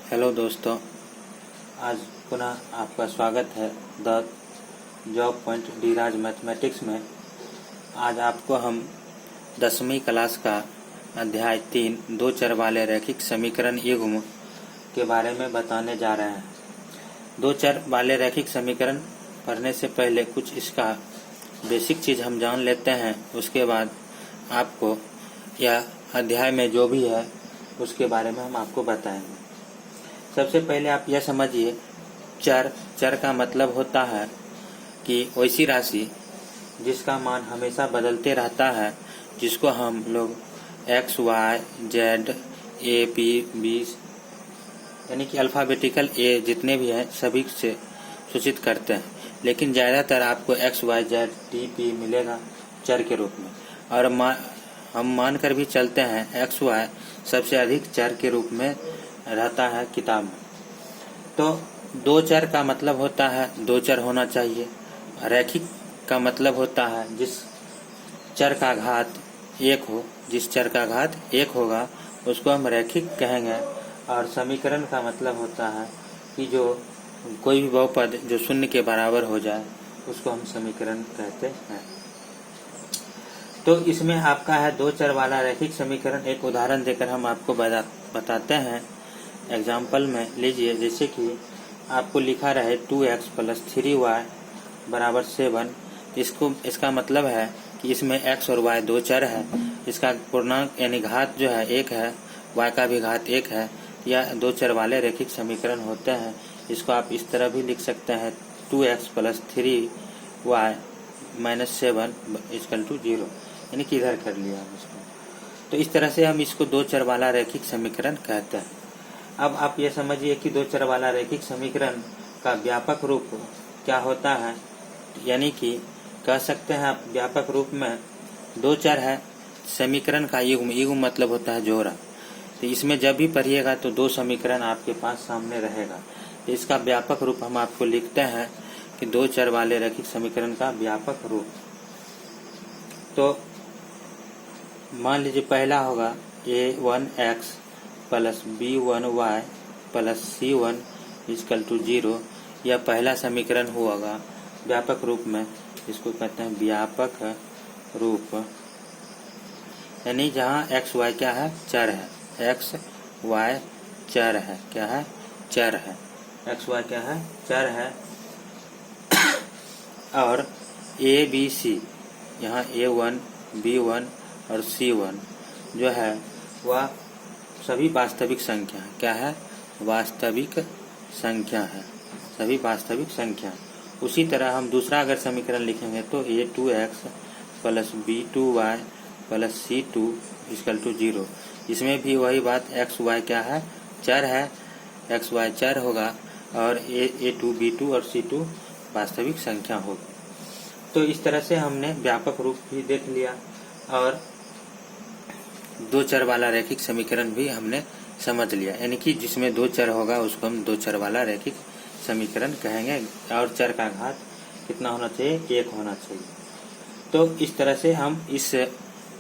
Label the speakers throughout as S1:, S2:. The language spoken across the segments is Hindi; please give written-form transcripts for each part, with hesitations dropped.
S1: हेलो दोस्तों, आज पुनः आपका स्वागत है द जॉब पॉइंट डी-राज मैथमेटिक्स में। आज आपको हम 10वीं क्लास का अध्याय 3 दो चर वाले रैखिक समीकरण युग्म के बारे में बताने जा रहे हैं। दो चर वाले रैखिक समीकरण पढ़ने से पहले कुछ इसका बेसिक चीज़ हम जान लेते हैं। उसके बाद आपको यह अध्याय में जो भी है उसके बारे में हम आपको बताएंगे। सबसे पहले आप यह समझिए, चर का मतलब होता है कि वैसी राशि जिसका मान हमेशा बदलते रहता है, जिसको हम लोग एक्स, वाई, जेड, ए, बी यानी कि अल्फ़ाबेटिकल ए जितने भी हैं सभी से सूचित करते हैं। लेकिन ज़्यादातर आपको X, Y, Z, T, P मिलेगा चर के रूप में। और हम मानकर भी चलते हैं एक्स, वाई सबसे अधिक चर के रूप में रहता है किताब में। तो दो चर का मतलब होता है दो चर होना चाहिए। रैखिक का मतलब होता है जिस चर का घात एक हो, जिस चर का घात एक होगा उसको हम रैखिक कहेंगे। और समीकरण का मतलब होता है कि जो कोई भी बहुपद जो शून्य के बराबर हो जाए उसको हम समीकरण कहते हैं। तो इसमें आपका है दो चर वाला रैखिक समीकरण। एक उदाहरण देकर हम आपको बताते हैं। एग्जाम्पल में लीजिए, जैसे कि आपको लिखा रहे 2x + 3y = 7। इसका मतलब है कि इसमें x और y दो चर है। इसका पूर्णांक यानी घात जो है एक है, y का भी घात एक है। यह दो चर वाले रैखिक समीकरण होते हैं। इसको आप इस तरह भी लिख सकते हैं 2x + 3y - 7 = 0, यानी कि इधर कर लिया हम इसको। तो इस तरह से हम इसको दो चर वाला रैखिक समीकरण कहते हैं। अब आप ये समझिए कि दो चर वाला रैखिक समीकरण का व्यापक रूप क्या होता है। यानी कि कह सकते हैं आप व्यापक रूप में दो चर है समीकरण का युग्म मतलब होता है जोड़ा। तो इसमें जब भी पढ़िएगा तो दो समीकरण आपके पास सामने रहेगा। तो इसका व्यापक रूप हम आपको लिखते हैं कि दो चर वाले रैखिक समीकरण का व्यापक रूप। तो मान लीजिए पहला होगा a1x + b1y + c1 = 0। यह पहला समीकरण होगा व्यापक रूप में। इसको कहते हैं व्यापक रूप, यानी जहाँ x, y क्या है, चर है। x, y चर है, क्या है, चर है। x, y क्या है, चर है। और a, b, c, यहाँ a1, b1 और c1 जो है वह सभी वास्तविक संख्या है। क्या है, वास्तविक संख्या है, सभी वास्तविक संख्या। उसी तरह हम दूसरा अगर समीकरण लिखेंगे तो a2x + b2y + c2 = 0। इसमें भी वही बात, x, y क्या है, चर है, x, y चर होगा और a2, b2 और c2 वास्तविक संख्या होगी। तो इस तरह से हमने व्यापक रूप भी देख लिया और दो चर वाला रैखिक समीकरण भी हमने समझ लिया। यानी कि जिसमें दो चर होगा उसको हम दो चर वाला रैखिक समीकरण कहेंगे। और चर का घात कितना होना चाहिए, एक होना चाहिए। तो इस तरह से हम इस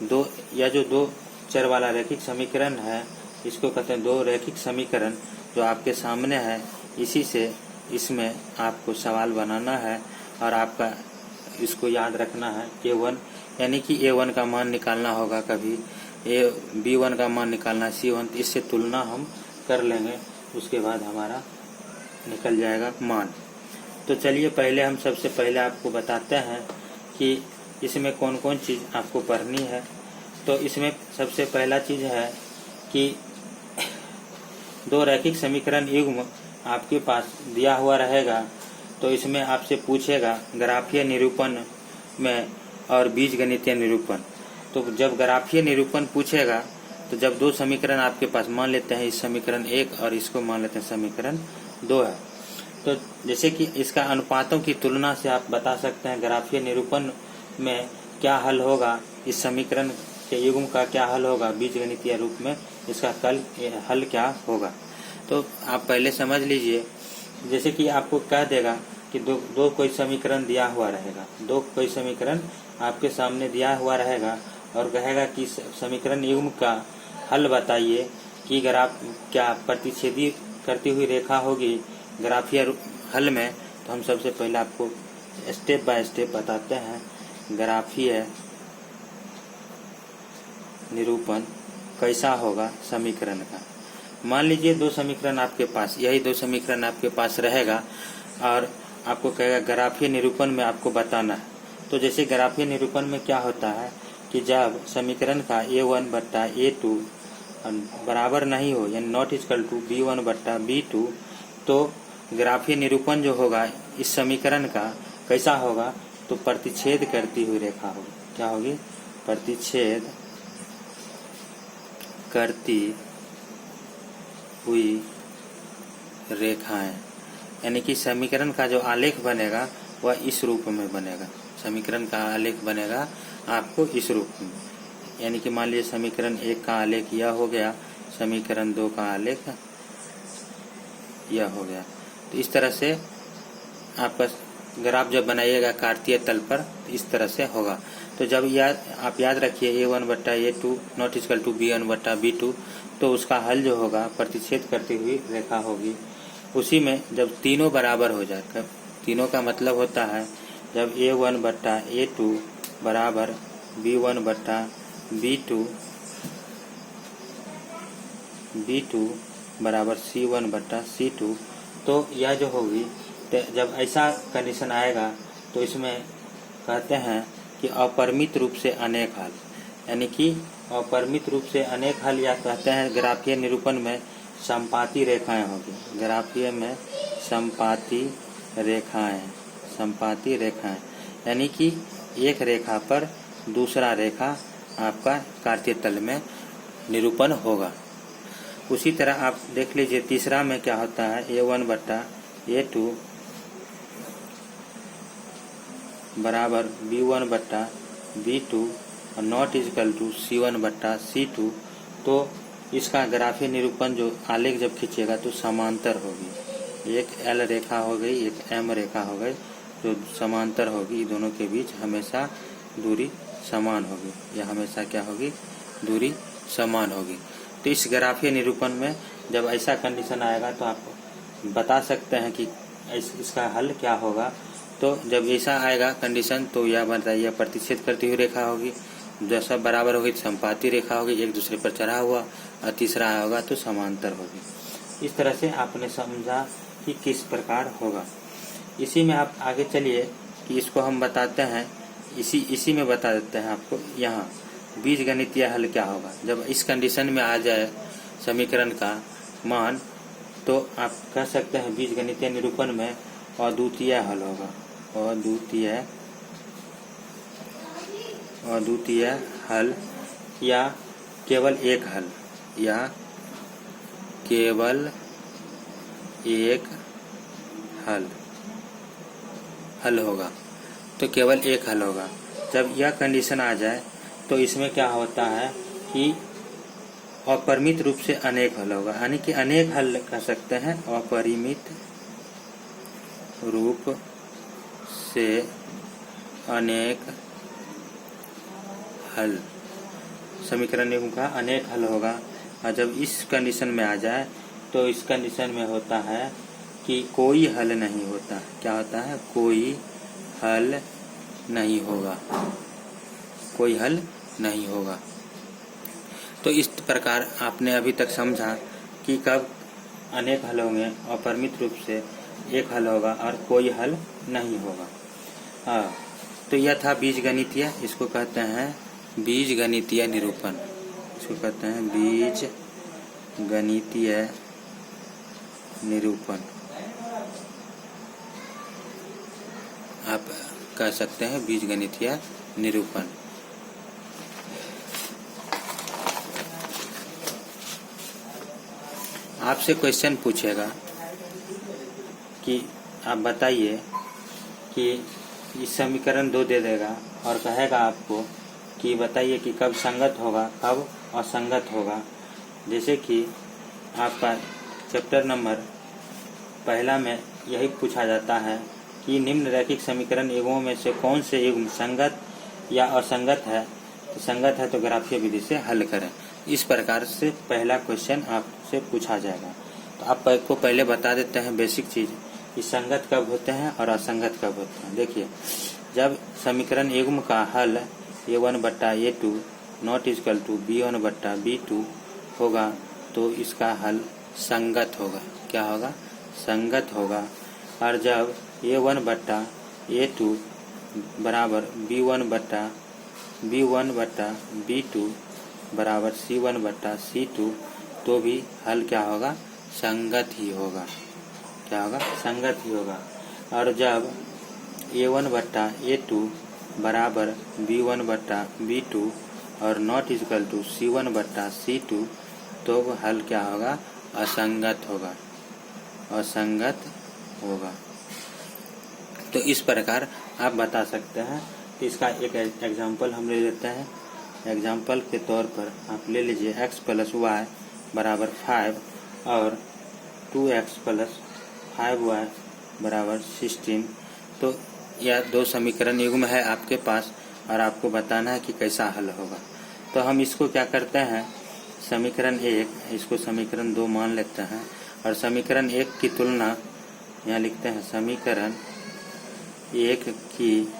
S1: जो दो चर वाला रैखिक समीकरण है इसको कहते हैं दो रैखिक समीकरण जो आपके सामने है। इसी से इसमें आपको सवाल बनाना है और आपका इसको याद रखना है a1, यानी कि a1 का मान निकालना होगा, कभी b1 का मान निकालना, c1। इससे तुलना हम कर लेंगे, उसके बाद हमारा निकल जाएगा मान। तो चलिए पहले हम सबसे पहले आपको बताते हैं कि इसमें कौन कौन चीज़ आपको पढ़नी है। तो इसमें सबसे पहला चीज़ है कि दो रैखिक समीकरण युग्म आपके पास दिया हुआ रहेगा। तो इसमें आपसे पूछेगा ग्राफीय निरूपण में और बीजगणितीय निरूपण। तो जब ग्राफीय निरूपण पूछेगा तो जब दो समीकरण आपके पास, मान लेते हैं इस समीकरण 1 और इसको मान लेते हैं समीकरण 2 है। तो जैसे कि इसका अनुपातों की तुलना से आप बता सकते हैं ग्राफीय निरूपण में क्या हल होगा, इस समीकरण के युग्म का क्या हल होगा, बीजगणितीय रूप में इसका हल क्या होगा। तो आप पहले समझ लीजिए, जैसे कि आपको कह देगा कि दो कोई समीकरण दिया हुआ रहेगा, दो कोई समीकरण आपके सामने दिया हुआ रहेगा और कहेगा कि समीकरण युग्म का हल बताइए कि ग्राफ क्या प्रतिच्छेदी करती हुई रेखा होगी ग्राफीय हल में, तो हम सबसे पहले आपको स्टेप बाय स्टेप बताते हैं ग्राफीय निरूपण कैसा होगा समीकरण का। मान लीजिए दो समीकरण आपके पास, यही दो समीकरण आपके पास रहेगा और आपको कहेगा ग्राफीय निरूपण में आपको बताना है। तो जैसे ग्राफीय निरूपण में क्या होता है कि जब समीकरण का a1 बट्टा a2 बराबर नहीं हो, यानी नॉट इक्वल टू b1 बट्टा b2, तो ग्राफीय निरूपण जो होगा इस समीकरण का कैसा होगा, तो प्रतिच्छेद करती हुई रेखा होगी। क्या होगी? प्रतिच्छेद करती हुई रेखाएं, यानी कि समीकरण का जो आलेख बनेगा वह इस रूप में बनेगा। समीकरण का आलेख बनेगा आपको इस रूप में, यानी कि मान लीजिए समीकरण 1 का आलेख यह हो गया, समीकरण 2 का आलेख यह हो गया। तो इस तरह से आपका ग्राफ जब बनाइएगा कार्तीय तल पर तो इस तरह से होगा। तो जब आप याद रखिए a1 बट्टा a2 not equal to b1 बट्टा b2, तो उसका हल जो होगा प्रतिच्छेद करती हुई रेखा होगी। उसी में जब तीनों बराबर हो जाए, तीनों का मतलब होता है जब a1 बट्टा a2 बराबर b1 बट्टा b2 बराबर c1 बट्टा c2, तो यह जो होगी, जब ऐसा कंडीशन आएगा तो इसमें कहते हैं कि अपरिमित रूप से अनेक हल, यानी कि अपरिमित रूप से अनेक हल, या कहते हैं ग्राफीय निरूपण में समपाती रेखाएं होगी। ग्राफीय में समपाती रेखाएं, यानी कि एक रेखा पर दूसरा रेखा आपका कार्तीय तल में निरूपण होगा। उसी तरह आप देख लीजिए तीसरा में क्या होता है, a1 बट्टा a2 बराबर b1 बट्टा b2 और नॉट इक्वल टू c1 बट्टा c2, तो इसका ग्राफीय निरूपण जो आलेख जब खींचेगा तो समांतर होगी। एक L रेखा हो गई, एक M रेखा हो गई, जो समांतर होगी। दोनों के बीच हमेशा दूरी समान होगी, या हमेशा क्या होगी, दूरी समान होगी। तो इस ग्राफीय निरूपण में जब ऐसा कंडीशन आएगा तो आप बता सकते हैं कि इसका हल क्या होगा। तो जब ऐसा आएगा कंडीशन तो यह बताइए प्रतिच्छेद करती हुई रेखा होगी, जब सब बराबर होगी तो समपाती रेखा होगी, एक दूसरे पर चढ़ा हुआ, और तीसरा होगा तो समांतर होगी। इस तरह से आपने समझा कि किस प्रकार होगा। इसी में आप आगे चलिए कि इसको हम बताते हैं, इसी में बता देते हैं आपको यहाँ बीजगणितीय हल क्या होगा। जब इस कंडीशन में आ जाए समीकरण का मान, तो आप कह सकते हैं बीजगणितीय निरूपण में अद्वितीय हल होगा। अद्वितीय हल या केवल एक हल होगा। तो केवल एक हल होगा। जब यह कंडीशन आ जाए तो इसमें क्या होता है कि अपरिमित रूप से अनेक हल होगा, यानी कि अनेक हल कह सकते हैं, अपरिमित रूप से अनेक हल, समीकरण का अनेक हल होगा। और जब इस कंडीशन में आ जाए तो इस कंडीशन में होता है कि कोई हल नहीं होता। क्या होता है? कोई हल नहीं होगा, कोई हल नहीं होगा। तो इस प्रकार आपने अभी तक समझा कि कब अनेक हल होंगे, अपरिमित रूप से एक हल होगा और कोई हल नहीं होगा। हाँ, तो यह था बीजगणितीय, इसको कहते हैं बीजगणितीय निरूपण। इसको कहते हैं बीजगणितीय निरूपण, आप कह सकते हैं बीजगणितीय निरूपण। आपसे क्वेश्चन पूछेगा कि आप बताइए कि इस समीकरण 2 दे देगा और कहेगा आपको कि बताइए कि कब संगत होगा, कब असंगत होगा। जैसे कि आपका चैप्टर नंबर 1 में यही पूछा जाता है कि निम्न रैखिक समीकरण युग्मों में से कौन से युग्म संगत या असंगत है। तो संगत है तो ग्राफीय विधि से हल करें। इस प्रकार से पहला क्वेश्चन आपसे पूछा जाएगा। तो आपको पहले बता देते हैं बेसिक चीज कि संगत कब होते हैं और असंगत कब होते हैं। देखिए, जब समीकरण युग्म का हल a1/a2 not equal to b1/b2 होगा तो इसका हल संगत होगा। क्या होगा? संगत होगा। और जब a1/a2 बराबर b1/b2 बराबर c1/c2 तो भी हल क्या होगा? संगत ही होगा। क्या होगा? संगत ही होगा। और जब a1/a2 बराबर b1/b2 और नॉट इक्वल टू c1/c2 तो हल क्या होगा? असंगत होगा। असंगत होगा। तो इस प्रकार आप बता सकते हैं। तो इसका एक एग्जाम्पल हम ले लेते हैं। एग्जाम्पल के तौर पर आप ले लीजिए x + y बराबर 5 और 2x + 5y बराबर 16। तो यह दो समीकरण युग्म है आपके पास और आपको बताना है कि कैसा हल होगा। तो हम इसको क्या करते हैं, समीकरण 1 इसको समीकरण 2 मान लेते हैं और समीकरण 1 की तुलना यहाँ लिखते हैं। समीकरण 1 की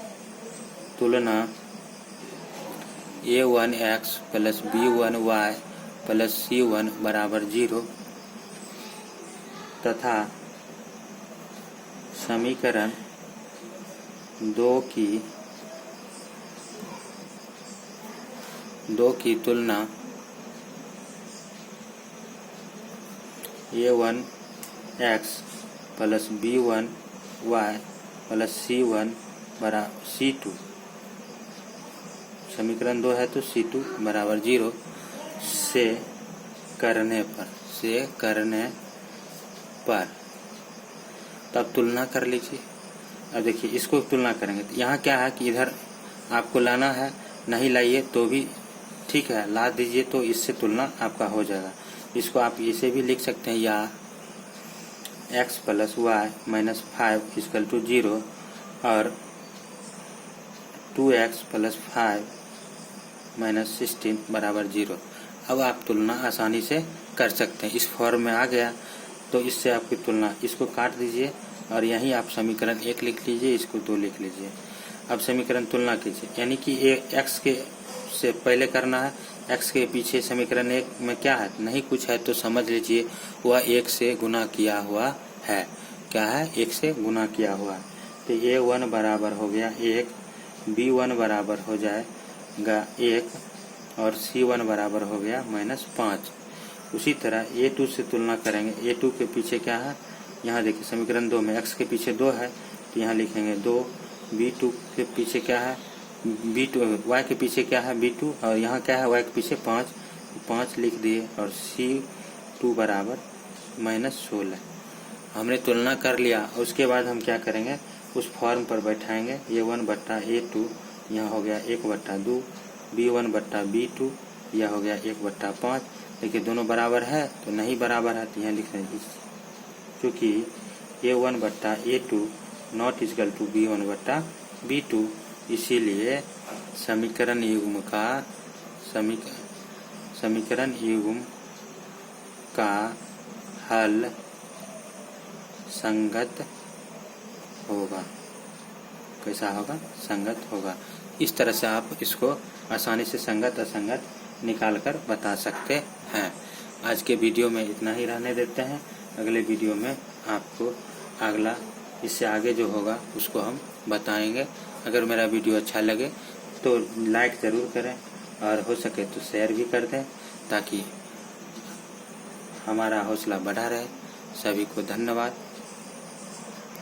S1: तुलना a1x + b1y + c1 बराबर 0 तथा समीकरण 2 की तुलना a1x + b1y + c1 बराबर c2। समीकरण 2 है तो c2 बराबर 0 से करने पर तब तुलना कर लीजिए। अब देखिए, इसको तुलना करेंगे तो यहाँ क्या है कि इधर आपको लाना है, नहीं लाइए तो भी ठीक है, ला दीजिए तो इससे तुलना आपका हो जाएगा। इसको आप इसे भी लिख सकते हैं, या x + y - 5 = 0 और 2x + 5 - 16 बराबर 0। अब आप तुलना आसानी से कर सकते हैं। इस फॉर्म में आ गया तो इससे आपकी तुलना, इसको काट दीजिए और यहीं आप समीकरण 1 लिख लीजिए, इसको 2 लिख लीजिए। अब समीकरण तुलना कीजिए, यानी कि x के से पहले करना है, x के पीछे समीकरण 1 में क्या है, नहीं कुछ है तो समझ लीजिए वह 1 से गुना किया हुआ है। क्या है? 1 से गुना किया हुआ है। तो a1 बराबर हो गया 1, b1 बराबर हो जाएगा 1 और c1 बराबर हो गया -5। उसी तरह a2 से तुलना करेंगे। a2 के पीछे क्या है, यहाँ देखिए समीकरण 2 में x के पीछे 2 है तो यहाँ लिखेंगे 2। b2 के पीछे क्या है, y के पीछे क्या है b2 और यहाँ क्या है y के पीछे 5 लिख दिए और c2 बराबर -16। हमने तुलना कर लिया। उसके बाद हम क्या करेंगे, उस फॉर्म पर बैठाएंगे। a1/a2 यहाँ हो गया 1/2, b1/b2 यह हो गया 1/5। देखिए दोनों बराबर है तो नहीं बराबर है तो यहाँ लिख रहे हैं, क्योंकि a1/a2 not equal to b1/b2, इसीलिए समीकरण युग्म का हल संगत होगा। कैसा होगा? संगत होगा। इस तरह से आप इसको आसानी से संगत असंगत निकाल कर बता सकते हैं। आज के वीडियो में इतना ही रहने देते हैं। अगले वीडियो में आपको अगला, इससे आगे जो होगा उसको हम बताएंगे। अगर मेरा वीडियो अच्छा लगे तो लाइक ज़रूर करें और हो सके तो शेयर भी कर दें ताकि हमारा हौसला बढ़ा रहे। सभी को धन्यवाद।